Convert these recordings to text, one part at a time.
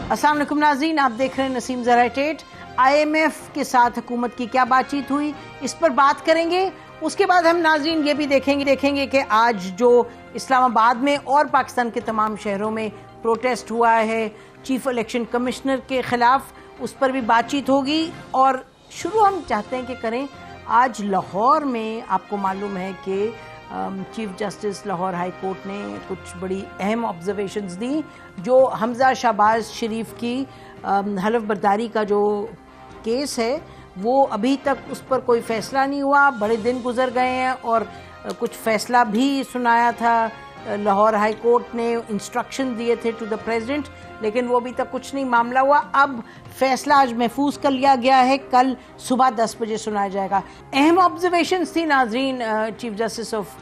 अस्सलाम वालेकुम नाज़रीन, आप देख रहे हैं नसीम ज़राइटेट। IMF के साथ हुकूमत की क्या बातचीत हुई, इस पर बात करेंगे। उसके बाद हम नाज़रीन ये भी देखेंगे कि आज जो इस्लामाबाद में और पाकिस्तान के तमाम शहरों में प्रोटेस्ट हुआ है चीफ इलेक्शन कमिश्नर के ख़िलाफ़, उस पर भी बातचीत होगी। और शुरू हम चाहते हैं कि करें आज लाहौर में। आपको मालूम है कि chief justice Lahore high court ने कुछ बड़ी अहम ऑब्जर्वेशंस दी, जो हमज़ा शहबाज शरीफ की हलफ बर्दारी का जो केस है वो अभी तक उस पर कोई फ़ैसला नहीं हुआ। बड़े दिन गुजर गए हैं और कुछ फ़ैसला भी सुनाया था लाहौर हाई कोर्ट ने, इंस्ट्रक्शन दिए थे टू द प्रेसिडेंट, लेकिन वो अभी तक कुछ नहीं मामला हुआ। अब फैसला आज महफूज कर लिया गया है, कल सुबह 10 बजे सुनाया जाएगा। अहम ऑब्जर्वेशंस थी नाजरीन chief justice of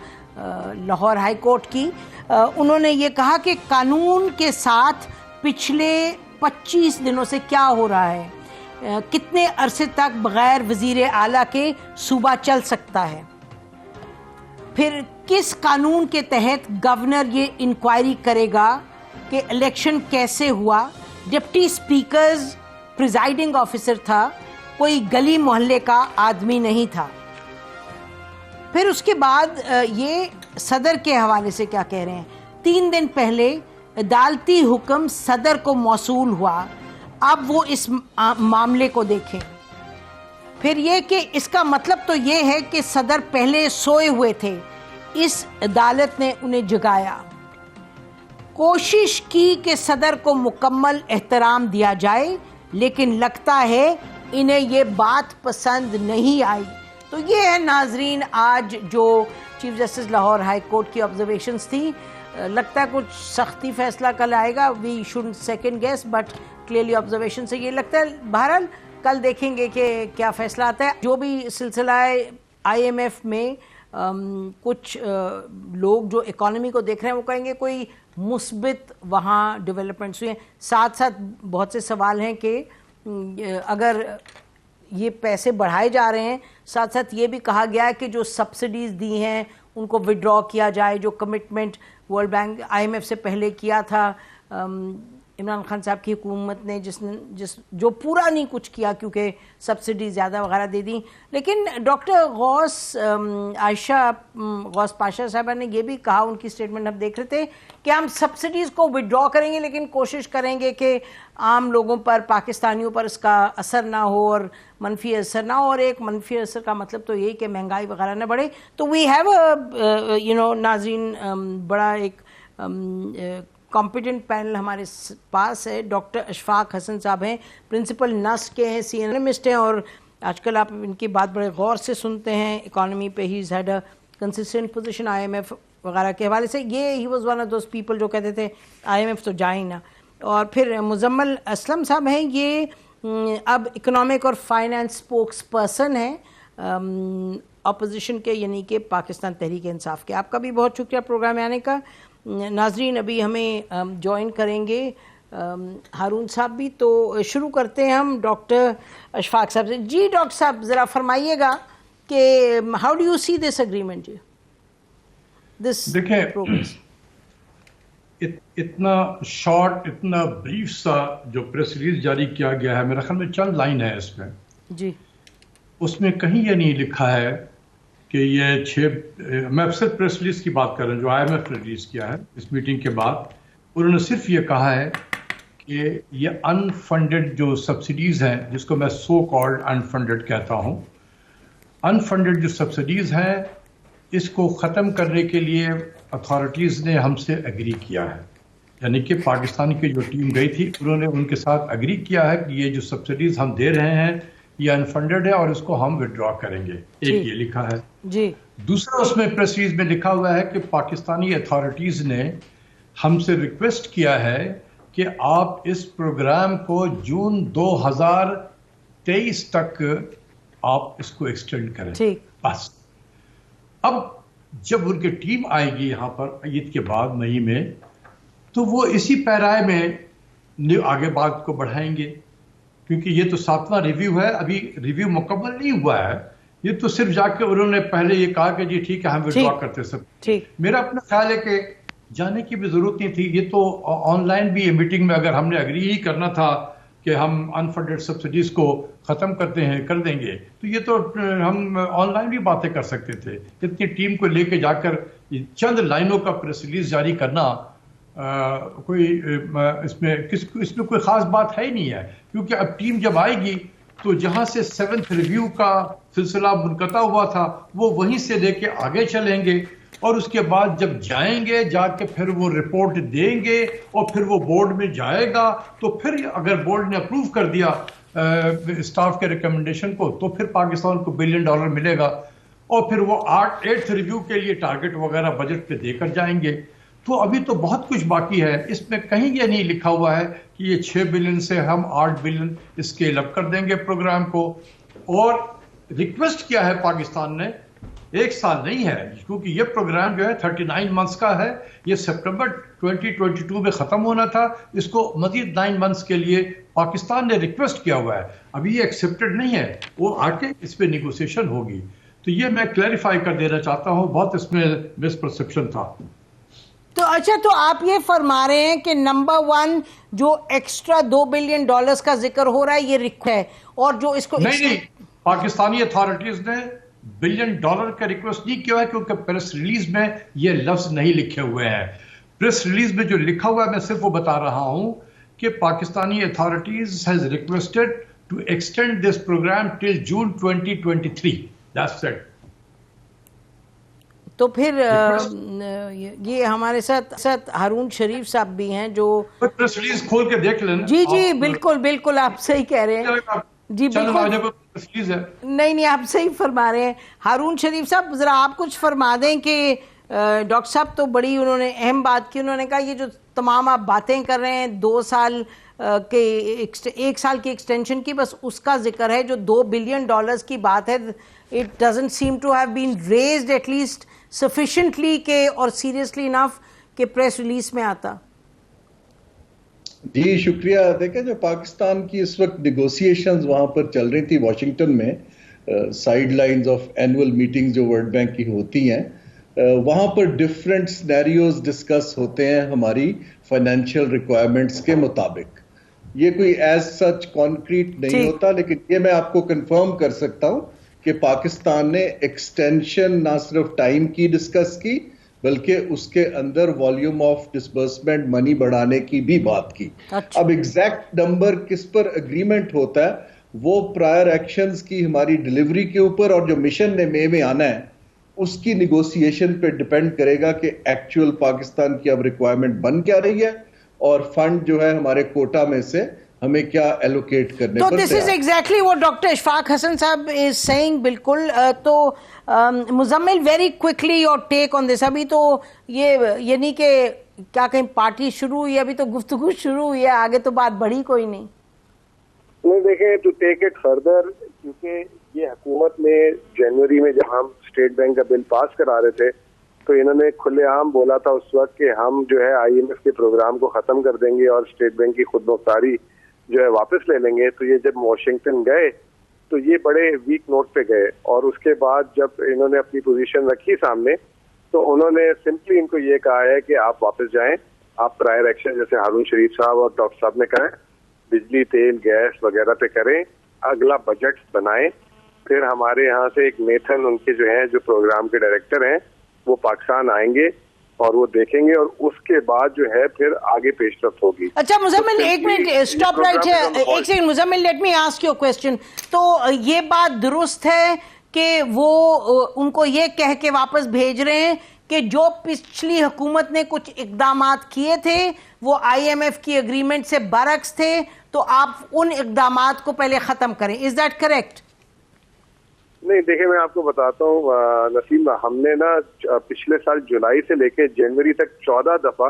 Lahore high court की। उन्होंने ये कहा कि कानून के साथ पिछले 25 दिनों से क्या हो रहा है, कितने अरसे तक बगैर वजीर आला के सूबा चल सकता है, फिर किस कानून के तहत गवर्नर ये इंक्वायरी करेगा कि इलेक्शन कैसे हुआ, डिप्टी स्पीकर प्रिजाइडिंग ऑफिसर था, कोई गली मोहल्ले का आदमी नहीं था। फिर उसके बाद ये सदर के हवाले से क्या कह रहे हैं। 3 दिन पहले अदालती हुक्म सदर को मौसूल हुआ, अब वो इस मामले को देखें। फिर ये कि इसका मतलब तो ये है कि सदर पहले सोए हुए थे, इस अदालत ने उन्हें जगाया। कोशिश की कि सदर को मुकम्मल एहतराम दिया जाए, लेकिन लगता है इन्हें ये बात पसंद नहीं आई। तो ये है नाजरीन आज जो chief justice Lahore high court की ऑब्जर्वेशंस थी। लगता है कुछ सख्ती फैसला कल आएगा, we shouldn't second guess, but clearly observation से ये लगता है। बहरहाल कल देखेंगे कि क्या फैसला आता है। जो भी सिलसिला है IMF में कुछ लोग जो इकोनॉमी को देख रहे हैं वो कहेंगे कोई मुस्बित वहाँ डेवलपमेंट्स हुए हैं। साथ साथ बहुत से सवाल हैं कि अगर ये पैसे बढ़ाए जा रहे हैं, साथ साथ ये भी कहा गया है कि जो सब्सिडीज़ दी हैं उनको विड्रॉ किया जाए, जो कमिटमेंट वर्ल्ड बैंक IMF से पहले किया था इमरान खान साहब की हुकूमत ने, जो पूरा नहीं कुछ किया क्योंकि सब्सिडी ज़्यादा वगैरह दे दी। लेकिन डॉक्टर आयशा गौस पाशा साहबा ने ये भी कहा, उनकी स्टेटमेंट हम देख रहे थे, कि हम सब्सिडीज़ को विड्रॉ करेंगे लेकिन कोशिश करेंगे कि आम लोगों पर, पाकिस्तानियों पर इसका असर ना हो और मनफी असर ना हो। और एक मनफी असर का मतलब तो यही कि महंगाई वगैरह ना बढ़े। तो वी हैव नाज़रीन बड़ा एक कॉम्पिटेंट पैनल हमारे पास है। डॉक्टर अशफाक हसन साहब हैं, प्रिंसिपल नस्ट के हैं, सीएनएमिस्ट हैं, और आजकल आप इनकी बात बड़े गौर से सुनते हैं इकॉनमी पे। He had a consistent position IMF वगैरह के हवाले से। He was one of those people जो कहते थे IMF तो जाए ही ना। और फिर मुजम्मल असलम साहब हैं, ये अब इकोनॉमिक और फाइनेंस स्पोक्स पर्सन हैं अपोजिशन के, यानी कि पाकिस्तान तहरीक इंसाफ के। आपका भी बहुत शुक्रिया प्रोग्राम में आने का। नाजरीन अभी हमें ज्वाइन करेंगे हारून साहब भी, तो शुरू करते हैं हम डॉक्टर अशफाक साहब से। जी डॉक्टर साहब ज़रा फरमाइएगा कि how do you see this agreement, this progress. इतना शॉर्ट, इतना ब्रीफ सा जो प्रेस रिलीज जारी किया गया है, मेरा ख्याल में चंद लाइन है इसमें जी। उसमें कहीं ये नहीं लिखा है कि ये मैं सिर्फ प्रेस रिलीज की बात कर रहा हूँ जो IMF ने रिलीज किया है इस मीटिंग के बाद। उन्होंने सिर्फ ये कहा है कि ये अनफंडेड जो सब्सिडीज हैं, जिसको मैं सो कॉल्ड अनफंडेड कहता हूँ, अनफंडेड जो सब्सिडीज हैं, इसको ख़त्म करने के लिए अथॉरिटीज़ ने हमसे एग्री किया है। यानी कि पाकिस्तान की जो टीम गई थी उन्होंने उनके साथ एग्री किया है कि ये जो सब्सिडीज हम दे रहे हैं ये अनफंडेड है और इसको हम विड्रॉ करेंगे। एक ये लिखा है जी। दूसरा उसमें प्रेस रिलीज में लिखा हुआ है कि पाकिस्तानी अथॉरिटीज ने हमसे रिक्वेस्ट किया है कि आप इस प्रोग्राम को जून 2023 तक आप इसको एक्सटेंड करें। बस अब जब उनकी टीम आएगी यहाँ पर ईद के बाद मई में, तो वो इसी पैराए में आगे बात को बढ़ाएंगे, क्योंकि ये तो 7वां रिव्यू है, अभी रिव्यू मुकम्मल नहीं हुआ है। ये तो सिर्फ जाके उन्होंने पहले ये कहा कि जी ठीक है हम विड्रॉ करते सब। मेरा अपना ख्याल है कि जाने की भी जरूरत नहीं थी। ये तो ऑनलाइन भी मीटिंग में अगर हमने एग्री ही करना था कि हम अनफंडेड सब्सिडीज को खत्म करते हैं, कर देंगे, तो ये तो हम ऑनलाइन भी बातें कर सकते थे। इतनी टीम को लेके जाकर चंद लाइनों का प्रेस रिलीज जारी करना इसमें कोई खास बात है ही नहीं है, क्योंकि अब टीम जब आएगी तो जहां से 7th रिव्यू का सिलसिला मुनक़ता हुआ था वो वहीं से लेके आगे चलेंगे, और उसके बाद जब जाएंगे जाके फिर वो रिपोर्ट देंगे और फिर वो बोर्ड में जाएगा, तो फिर अगर बोर्ड ने अप्रूव कर दिया स्टाफ के रिकमेंडेशन को, तो फिर पाकिस्तान को $1 बिलियन मिलेगा, और फिर वो 8th रिव्यू के लिए टारगेट वगैरह बजट पे देकर जाएंगे। तो अभी तो बहुत कुछ बाकी है, इसमें कहीं ये नहीं लिखा हुआ है कि ये 6 बिलियन से हम 8 बिलियन स्केल अप कर देंगे प्रोग्राम को। और रिक्वेस्ट किया है पाकिस्तान ने, 1 साल नहीं है, क्योंकि ये प्रोग्राम जो है 39 मंथ्स का है, ये सितंबर 2022 में खत्म होना था, इसको मजीद 9 मंथ्स के लिए पाकिस्तान ने रिक्वेस्ट किया हुआ है। अभी ये एक्सेप्टेड नहीं है, वो आके इस पे निगोसिएशन होगी। तो ये मैं क्लैरिफाई कर देना चाहता हूँ, बहुत इसमें मिसपरसेप्शन था। तो अच्छा, तो आप ये फरमा रहे हैं कि नंबर 1 जो एक्स्ट्रा $2 बिलियन का जिक्र हो रहा है ये रिक्वेस्ट है, और जो इसको नहीं, पाकिस्तानी अथॉरिटीज ने $1 बिलियन का रिक्वेस्ट नहीं किया है, क्योंकि प्रेस रिलीज में ये लफ्ज नहीं लिखे हुए हैं। प्रेस रिलीज में जो लिखा हुआ है मैं सिर्फ वो बता रहा हूं कि Pakistani authorities has requested to extend this program till June 2023। That's it. तो फिर ये हमारे साथ हारून शरीफ साहब भी हैं जो प्रेस रिलीज खोल के देख लेना। जी बिल्कुल आप सही कह रहे हैं जी, बिल्कुल नहीं आप सही फरमा रहे हैं। हारून शरीफ साहब, जरा आप कुछ फरमा दें कि डॉक्टर साहब तो बड़ी उन्होंने अहम बात की, उन्होंने कहा ये जो तमाम आप बातें कर रहे हैं 2 साल के 1 साल की एक्सटेंशन की, बस उसका जिक्र है। जो $2 बिलियन की बात है, it doesn't seem to have been raised at least sufficiently के और सीरियसली इनफ के प्रेस रिलीज में आता। जी शुक्रिया। देखें, जो पाकिस्तान की इस वक्त निगोसिएशंस वहां पर चल रही थी वॉशिंगटन में, साइडलाइंस ऑफ एनुअल मीटिंग्स जो वर्ल्ड बैंक की होती हैं, वहां पर डिफरेंट सिनेरियोज डिस्कस होते हैं हमारी फाइनेंशियल रिक्वायरमेंट्स के मुताबिक। ये कोई एज सच कॉन्क्रीट नहीं होता, लेकिन ये मैं आपको कंफर्म कर सकता हूं कि पाकिस्तान ने एक्सटेंशन ना सिर्फ टाइम की डिस्कस की, बल्कि उसके अंदर वॉल्यूम ऑफ डिसबर्समेंट मनी बढ़ाने की भी बात की। अच्छा। अब एग्जैक्ट नंबर किस पर एग्रीमेंट होता है वो प्रायर एक्शंस की हमारी डिलीवरी के ऊपर और जो मिशन ने में आना है उसकी निगोसिएशन पे डिपेंड करेगा कि एक्चुअल पाकिस्तान की अब रिक्वायरमेंट बन क्या रही है और फंड जो है हमारे कोटा में से हमें क्या एलोकेट करने तो this is exactly what doctor Ishfaq Hasan sahab is saying. बिल्कुल। तो Muzammil, very quickly your take on this. अभी तो ये नहीं कि क्या कहीं पार्टी शुरू हुई, अभी तो गुफ्तगू शुरू हुई है, आगे तो बात बढ़ी कोई नहीं। देखें, टू टेक इट फर्दर, क्योंकि ये हुकूमत ने जनवरी में जब हम स्टेट बैंक का बिल पास करा रहे थे तो इन्होंने खुलेआम बोला था उस वक्त कि हम जो है IMF के प्रोग्राम को खत्म कर देंगे और स्टेट बैंक की खुद मुख्तारी जो है वापस ले लेंगे। तो ये जब वॉशिंगटन गए तो ये बड़े वीक नोट पे गए, और उसके बाद जब इन्होंने अपनी पोजीशन रखी सामने तो उन्होंने सिंपली इनको ये कहा है कि आप वापस जाएं, आप प्रायर एक्शन जैसे हारून शरीफ साहब और डॉक्टर साहब ने कहा, बिजली, तेल, गैस वगैरह पे करें, अगला बजट बनाएं। फिर हमारे यहाँ से एक नेथन उनके जो है जो प्रोग्राम के डायरेक्टर हैं वो पाकिस्तान आएंगे और वो देखेंगे और उसके बाद जो है फिर आगे पेशरफ्त होगी। अच्छा मुजम्मिल, एक मिनट स्टॉप राइट है, एक second Muzammil, let me ask you a question. तो ये बात दुरुस्त है कि वो उनको ये कह के वापस भेज रहे हैं कि जो पिछली हुकूमत ने कुछ इकदामात किए थे वो IMF की एग्रीमेंट से बरअक्स थे, तो आप उन इकदामात को पहले खत्म करें, इज दैट करेक्ट? नहीं, देखिए मैं आपको बताता हूँ नसीम, हमने ना पिछले साल जुलाई से लेके जनवरी तक 14 दफा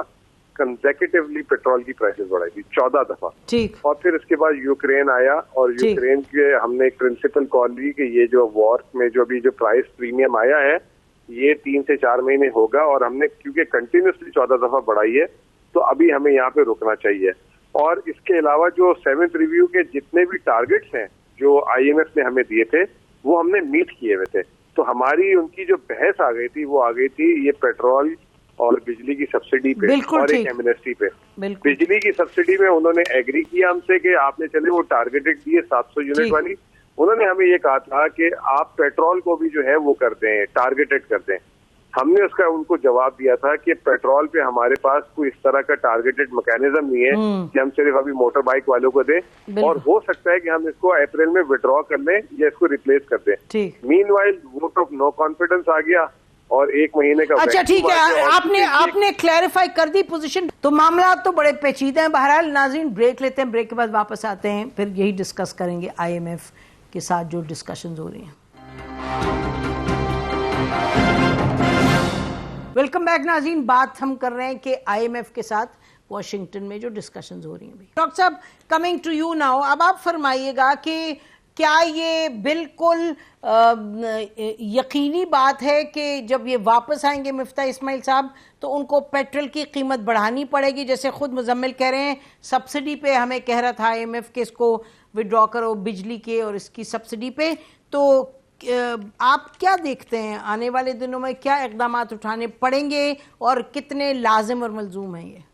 कंसेक्यूटिवली पेट्रोल की प्राइसेस बढ़ाई थी, 14 दफा। ठीक। और फिर इसके बाद यूक्रेन आया और यूक्रेन के हमने एक प्रिंसिपल कॉल ली कि ये जो वॉर में जो अभी जो प्राइस प्रीमियम आया है ये 3 से 4 महीने होगा, और हमने क्योंकि कंटिन्यूसली 14 दफा बढ़ाई है तो अभी हमें यहाँ पे रुकना चाहिए। और इसके अलावा जो 7th रिव्यू के जितने भी टारगेट्स हैं जो IMF ने हमें दिए थे वो हमने मीट किए हुए थे। तो हमारी उनकी जो बहस आ गई थी वो आ गई थी ये पेट्रोल और बिजली की सब्सिडी पे बिल्कुल और एक ठीक। एमएनएसटी पे। बिल्कुल बिजली की सब्सिडी में उन्होंने एग्री किया हमसे कि आपने चले वो टारगेटेड दी है 700 यूनिट ठीक। वाली। उन्होंने हमें ये कहा था कि आप पेट्रोल को भी जो है वो कर दें, टारगेटेड कर दें। हमने उसका उनको जवाब दिया था कि पेट्रोल पे हमारे पास कोई इस तरह का टारगेटेड मैकेनिज्म नहीं है कि हम सिर्फ अभी मोटर बाइक वालों को दें, और हो सकता है कि हम इसको अप्रैल में विड्रॉ कर लें या इसको रिप्लेस कर दें। ठीक। Meanwhile vote of no confidence आ गया और 1 महीने का अच्छा ठीक है, वैक्यूम आ गया। आपने क्लैरिफाई कर दी पोजीशन। तो मामला तो बड़े पेचीदे हैं। बहरहाल नाज़रीन, ब्रेक लेते हैं, ब्रेक के बाद वापस आते हैं, फिर यही डिस्कस करेंगे IMF के साथ जो डिस्कशंस हो रही हैं। वेलकम बैक नाज़रीन। बात हम कर रहे हैं कि IMF के साथ वॉशिंगटन में जो डिस्कशंस हो रही हैं। डॉक्टर साहब, कमिंग टू यू नाउ, अब आप फरमाइएगा कि क्या ये बिल्कुल यकीनी बात है कि जब ये वापस आएंगे मिफ्ता इस्माइल साहब तो उनको पेट्रोल की कीमत बढ़ानी पड़ेगी? जैसे खुद मुजम्मिल कह रहे हैं सब्सिडी पे हमें कह रहा था IMF के इसको विड्रॉ करो बिजली के और इसकी सब्सिडी पे। तो आप क्या देखते हैं आने वाले दिनों में क्या इकदाम उठाने पड़ेंगे और कितने लाजिम और मलजूम हैं?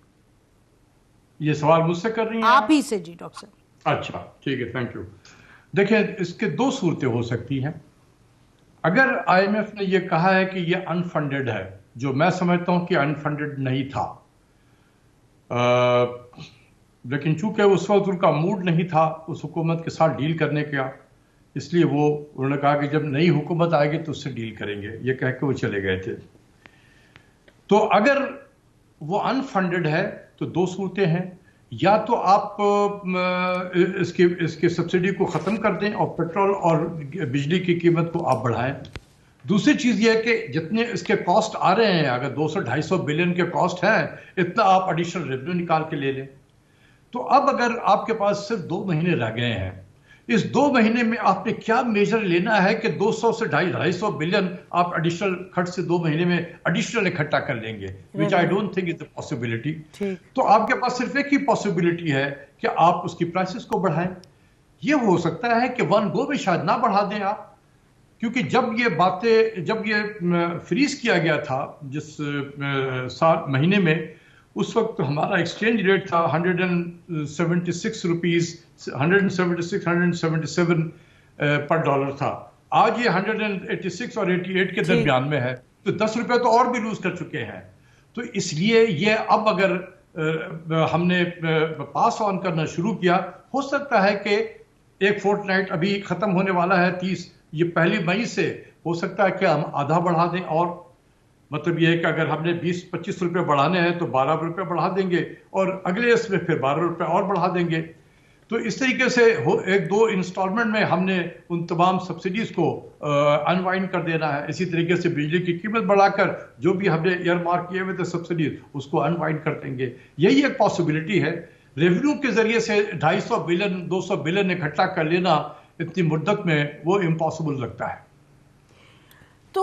ये सवाल मुझसे कर रही हैं आप ही से जी डॉक्टर साहब। अच्छा ठीक है, थैंक यू। देखिए, इसके 2 सूरतें हो सकती हैं। अगर IMF ने यह कहा है कि यह अनफंडेड है, जो मैं समझता हूं कि अनफंडेड नहीं था, लेकिन चूंकि उस वक्त उनका मूड नहीं था उस हुकूमत के साथ डील करने का, इसलिए उन्होंने कहा कि जब नई हुकूमत आएगी तो उससे डील करेंगे, ये कह के वो चले गए थे। तो अगर वो अनफंडेड है तो 2 सूरतें हैं, या तो आप इसके सब्सिडी को खत्म कर दें और पेट्रोल और बिजली की कीमत को आप बढ़ाएं। दूसरी चीज ये है कि जितने इसके कॉस्ट आ रहे हैं, अगर 200-250 बिलियन के कॉस्ट हैं, इतना आप एडिशनल रेवेन्यू निकाल के ले लें। तो अब अगर आपके पास सिर्फ 2 महीने रह गए हैं, इस 2 महीने में आपने क्या मेजर लेना है कि 200 से 250 बिलियन आप एडिशनल खर्च से 2 महीने में एडिशनल इकट्ठा कर लेंगे, which I don't think is a possibility. तो आपके पास सिर्फ एक ही पॉसिबिलिटी है कि आप उसकी प्राइसेस को बढ़ाएं। ये हो सकता है कि वन गो में शायद ना बढ़ा दें आप, क्योंकि जब ये फ्रीज किया गया था जिस महीने में, उस वक्त हमारा एक्सचेंज रेट था 176 रुपीज, 177 पर डॉलर था। आज ये 186 और 88 के दरमियान में है, तो 10 रुपए तो और भी लूज कर चुके हैं। तो इसलिए ये अब अगर हमने पास ऑन करना शुरू किया, हो सकता है कि एक फोर्टनाइट अभी खत्म होने वाला है 30, ये 1 मई से हो सकता है कि हम आधा बढ़ा दें, और मतलब ये है कि अगर हमने 20-25 रुपए बढ़ाने हैं तो 12 रुपए बढ़ा देंगे, और अगले इसमें फिर 12 रुपए और बढ़ा देंगे। तो इस तरीके से 1-2 इंस्टॉलमेंट में हमने उन तमाम सब्सिडीज को अनवाइंड कर देना है। इसी तरीके से बिजली की कीमत बढ़ाकर जो भी हमने ईयर मार्क किए हुए थे सब्सिडीज, उसको अनवाइंड कर देंगे। यही एक पॉसिबिलिटी है। रेवेन्यू के जरिए से 250 बिलियन 200 बिलियन इकट्ठा कर लेना इतनी मुद्दत में वो इम्पॉसिबल लगता है। तो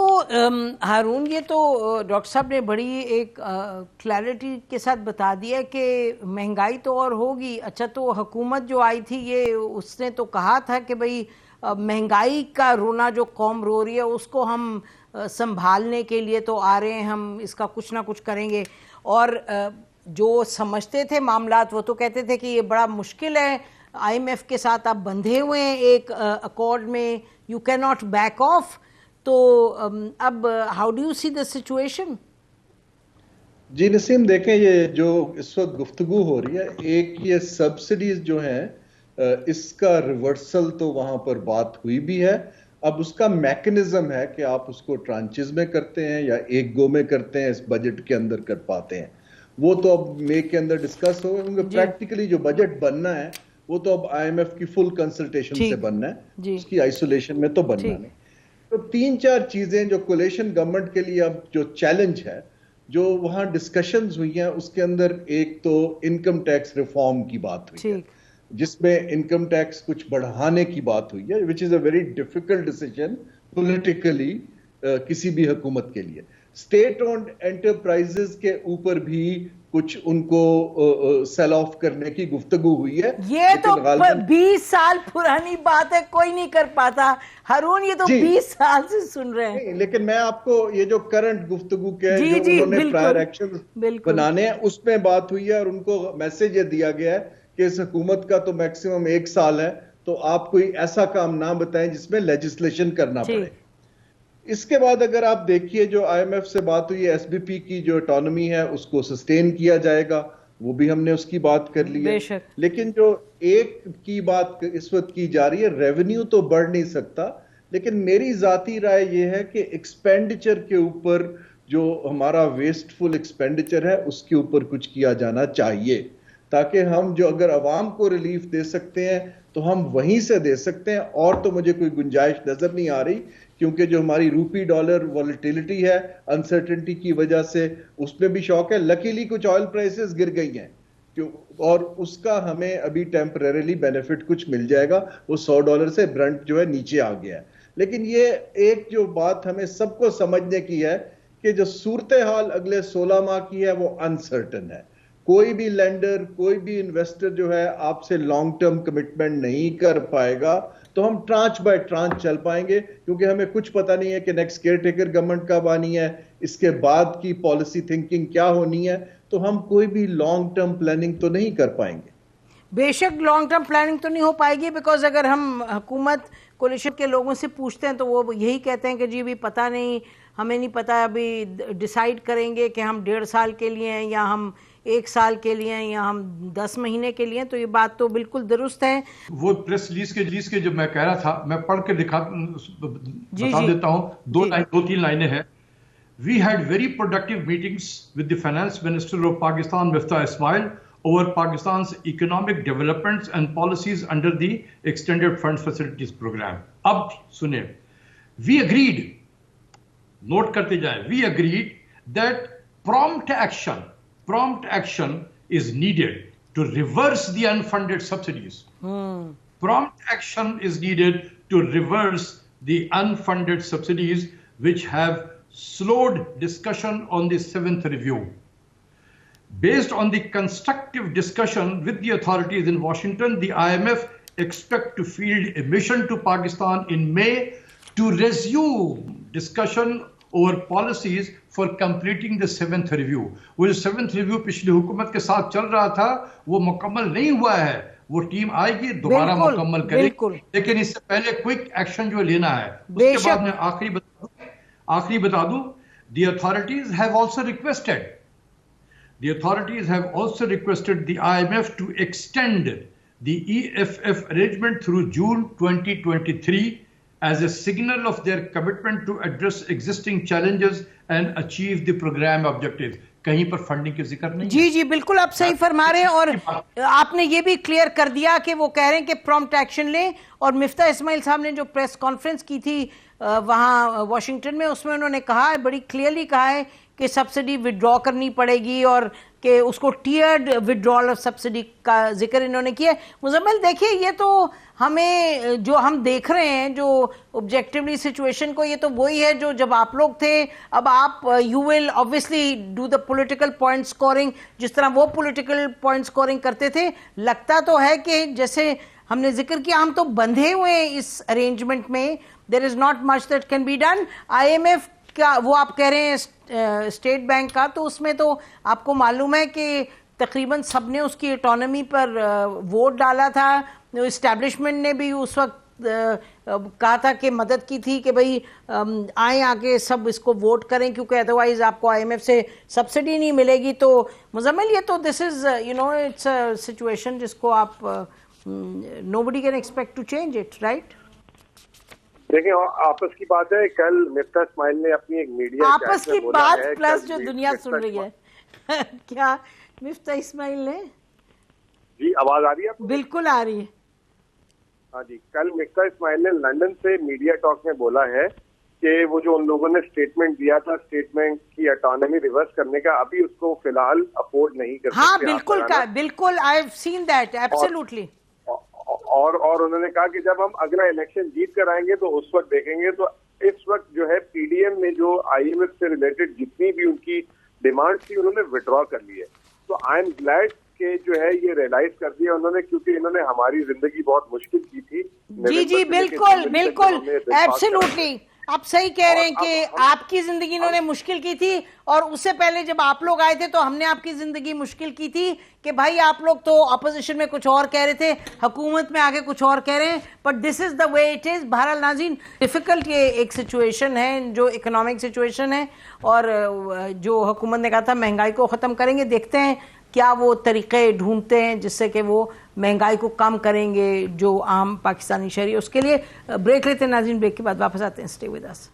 हारून, ये तो डॉक्टर साहब ने बड़ी एक क्लैरिटी के साथ बता दिया कि महंगाई तो और होगी। अच्छा, तो हुकूमत जो आई थी ये उसने तो कहा था कि भाई महंगाई का रोना जो कौम रो रही है उसको हम संभालने के लिए तो आ रहे हैं, हम इसका कुछ ना कुछ करेंगे। और जो समझते थे मामलात वो तो कहते थे कि ये बड़ा मुश्किल है, IMF के साथ आप बंधे हुए हैं एक अकॉर्ड में, you can not back off. तो अब how do you see the situation? जी नसीम, देखें ये जो इस वक्त गुफ्तगू हो रही है, एक ये सब्सिडीज जो हैं इसका रिवर्सल तो वहां पर बात हुई भी है। अब उसका मैकेनिज्म है कि आप उसको ट्रांचेस में करते हैं या एक गो में करते हैं, इस बजट के अंदर कर पाते हैं, वो तो अब मई के अंदर डिस्कस हो। प्रैक्टिकली जो बजट बनना है वो तो अब IMF की फुल कंसल्टेशन से बनना है, उसकी आइसोलेशन में तो बनना नहीं। तो 3-4 चीजें जो कोलिशन गवर्नमेंट के लिए अब जो चैलेंज है, जो वहां डिस्कशंस हुई हैं, उसके अंदर एक तो इनकम टैक्स रिफॉर्म की बात हुई है, जिसमें इनकम टैक्स कुछ बढ़ाने की बात हुई है, which is a very difficult decision politically किसी भी हुकूमत के लिए। स्टेट ओन्ड एंटरप्राइजेस के ऊपर भी कुछ उनको सेल ऑफ करने की गुफ्तगू हुई है। ये तो 20 साल पुरानी बात है, कोई नहीं कर पाता। हारून, ये तो 20 साल से सुन रहे हैं। लेकिन मैं आपको ये जो करंट गुफ्तगू के जो उन्होंने प्रायर एक्शन बनाने हैं उसमें बात हुई है, और उनको मैसेज ये दिया गया है कि इस हुकूमत का तो मैक्सिमम 1 साल है, तो आप कोई ऐसा काम ना बताएं जिसमें लेजिस्लेशन करना पड़े। इसके बाद अगर आप देखिए जो आईएमएफ से बात हुई है, एसबीपी की जो इकोनॉमी है उसको सस्टेन किया जाएगा, वो भी हमने उसकी बात कर ली है। लेकिन जो एक की बात इस वक्त की जा रही है, रेवेन्यू तो बढ़ नहीं सकता, लेकिन मेरी जाती राय ये है कि एक्सपेंडिचर के ऊपर, जो हमारा वेस्टफुल एक्सपेंडिचर है उसके ऊपर कुछ किया जाना चाहिए, ताकि हम जो अगर अवाम को रिलीफ दे सकते हैं तो हम वहीं से दे सकते हैं। और तो मुझे कोई गुंजाइश नजर नहीं आ रही, क्योंकि जो हमारी रूपी डॉलर वॉलेटिलिटी है अनसर्टेनिटी की वजह से, उसमें भी शॉक है। लकीली कुछ ऑयल प्राइसेस गिर गई हैं, और उसका हमें अभी टेम्परेरीली बेनिफिट कुछ मिल जाएगा। वो $100 से ब्रंट जो है नीचे आ गया है। लेकिन ये एक जो बात हमें सबको समझने की है कि जो सूरत हाल अगले 16 माह की है वो अनसर्टन है। कोई भी लेंडर, कोई भी इन्वेस्टर जो है आपसे लॉन्ग टर्म कमिटमेंट नहीं कर पाएगा, तो हम ट्रांच बाय ट्रांच चल पाएंगे, क्योंकि हमें कुछ पता नहीं है कि नेक्स्ट केयर टेकर गवर्नमेंट कब आनी है, इसके बाद की पॉलिसी थिंकिंग क्या होनी है, तो हम कोई भी लॉन्ग टर्म प्लानिंग तो नहीं कर पाएंगे। बेशक लॉन्ग टर्म प्लानिंग तो नहीं हो पाएगी, बिकॉज अगर हम हुकूमत कोलिशन के लोगों से पूछते हैं तो वो यही कहते हैं कि जी भी पता नहीं, हमें नहीं पता, अभी डिसाइड करेंगे कि हम 1.5 साल के लिए हैं या हम 1 साल के लिए हैं या हम 10 महीने के लिए। तो ये बात तो बिल्कुल दुरुस्त है। वो प्रेस रिलीज के जो मैं कह रहा था, मैं पढ़ के बता देता हूँ। 2-3 लाइनें हैं। We had very productive meetings with the finance minister of Pakistan, Miftah Ismail, over Pakistan's economic developments and policies under the Extended Fund Facilities Program. अब सुने, we agreed, नोट करते जाए, we agreed that prompt action is needed to reverse the unfunded subsidies. Prompt action is needed to reverse the unfunded subsidies which have slowed discussion on the 7th review. Based on the constructive discussion with the authorities in Washington, the IMF expect to field a mission to Pakistan in May to resume discussion over policies for completing the 7th review. वो जो 7th review पिछली हुकूमत के साथ चल रहा था, वो मुकम्मल नहीं हुआ है। वो टीम आएगी, दोबारा मुकम्मल करेगी, लेकिन इससे पहले क्विक एक्शन जो लेना है। उसके बाद मैं आखिरी बता दूं, the authorities have also requested the IMF to extend the EFF arrangement through June 2023 as a signal of their commitment to address existing challenges and achieve the program objectives. कहीं पर फंडिंग की जिक्र नहीं। जी बिल्कुल आप सही फरमा रहे हैं, और आपने ये भी क्लियर कर दिया कि वो कह रहे हैं कि प्रॉम्प्ट एक्शन लें। और मिफ्ता इस्माइल साहब ने जो प्रेस कॉन्फ्रेंस की थी वहाँ वॉशिंगटन में, उसमें उन्होंने कहा है, बड़ी क्लियरली कहा है कि सब्सिडी विड्रॉ करनी पड़ेगी और कि उसको टियर्ड विड्रॉल ऑफ सब्सिडी का जिक्र इन्होंने किया। मुजम्मिल, देखिए ये तो हमें जो हम देख रहे हैं जो ऑब्जेक्टिवली सिचुएशन को, ये तो वही है जो जब आप लोग थे। अब आप you will obviously do the political point scoring जिस तरह वो पॉलिटिकल पॉइंट स्कोरिंग करते थे। लगता तो है कि जैसे हमने जिक्र किया, हम तो बंधे हुए हैं इस अरेंजमेंट में, there is not much that can be done. IMF का वो आप कह रहे हैं स्टेट बैंक का, तो उसमें तो आपको मालूम है कि तकरीबन सबने उसकी ऑटोनॉमी पर वोट डाला था। इस्टेब्लिशमेंट ने भी उस वक्त कहा था कि मदद की थी कि भाई आए आके सब इसको वोट करें, क्योंकि अदरवाइज आपको IMF से सब्सिडी नहीं मिलेगी। तो मुजम्मिल, ये तो this is it's a situation जिसको आप nobody can expect to change it, right? देखिए, आपस की बात है, कल मिफ्ता इस्माइल ने अपनी एक मीडिया आपस की बात प्लस जो दुनिया सुन रही है क्या मिफ्ता इस्माइल ने? जी, आवाज आ रही है आपको? बिल्कुल आ रही है। हाँ जी, कल मिफ्ता इस्माइल ने लंदन से मीडिया टॉक में बोला है कि वो जो उन लोगों ने स्टेटमेंट दिया था, स्टेटमेंट की ऑटोनॉमी रिवर्स करने का, अभी उसको फिलहाल अफोर्ड नहीं कर सकते। हाँ बिल्कुल, I have seen that, absolutely. और उन्होंने कहा कि जब हम अगला इलेक्शन जीत कर आएंगे तो उस वक्त देखेंगे। तो इस वक्त जो है PDM में जो IMF से रिलेटेड जितनी भी उनकी डिमांड थी, उन्होंने विड्रॉ कर ली है। तो आई एम ग्लैड कि जो है ये रियलाइज कर दिया उन्होंने, क्योंकि इन्होंने हमारी जिंदगी बहुत मुश्किल की थी। जी बिल्कुल बिल्कुल, एब्सोल्युटली आप सही कह रहे हैं कि आपकी जिंदगी इन्होंने मुश्किल की थी, और उससे पहले जब आप लोग आए थे तो हमने आपकी जिंदगी मुश्किल की थी कि भाई आप लोग तो अपोजिशन में कुछ और कह रहे थे, हुकूमत में आगे कुछ और कह रहे हैं, but this is the way it is. बहरहाल नाज़रीन, डिफिकल्ट ये एक सिचुएशन है जो इकोनॉमिक सिचुएशन है, और जो हुकूमत ने कहा था महंगाई को ख़त्म करेंगे, देखते हैं क्या वो तरीक़े ढूंढते हैं जिससे कि वो महंगाई को कम करेंगे जो आम पाकिस्तानी शहरी। उसके लिए ब्रेक लेते हैं नाज़रीन, ब्रेक के बाद वापस आते हैं। Stay with us.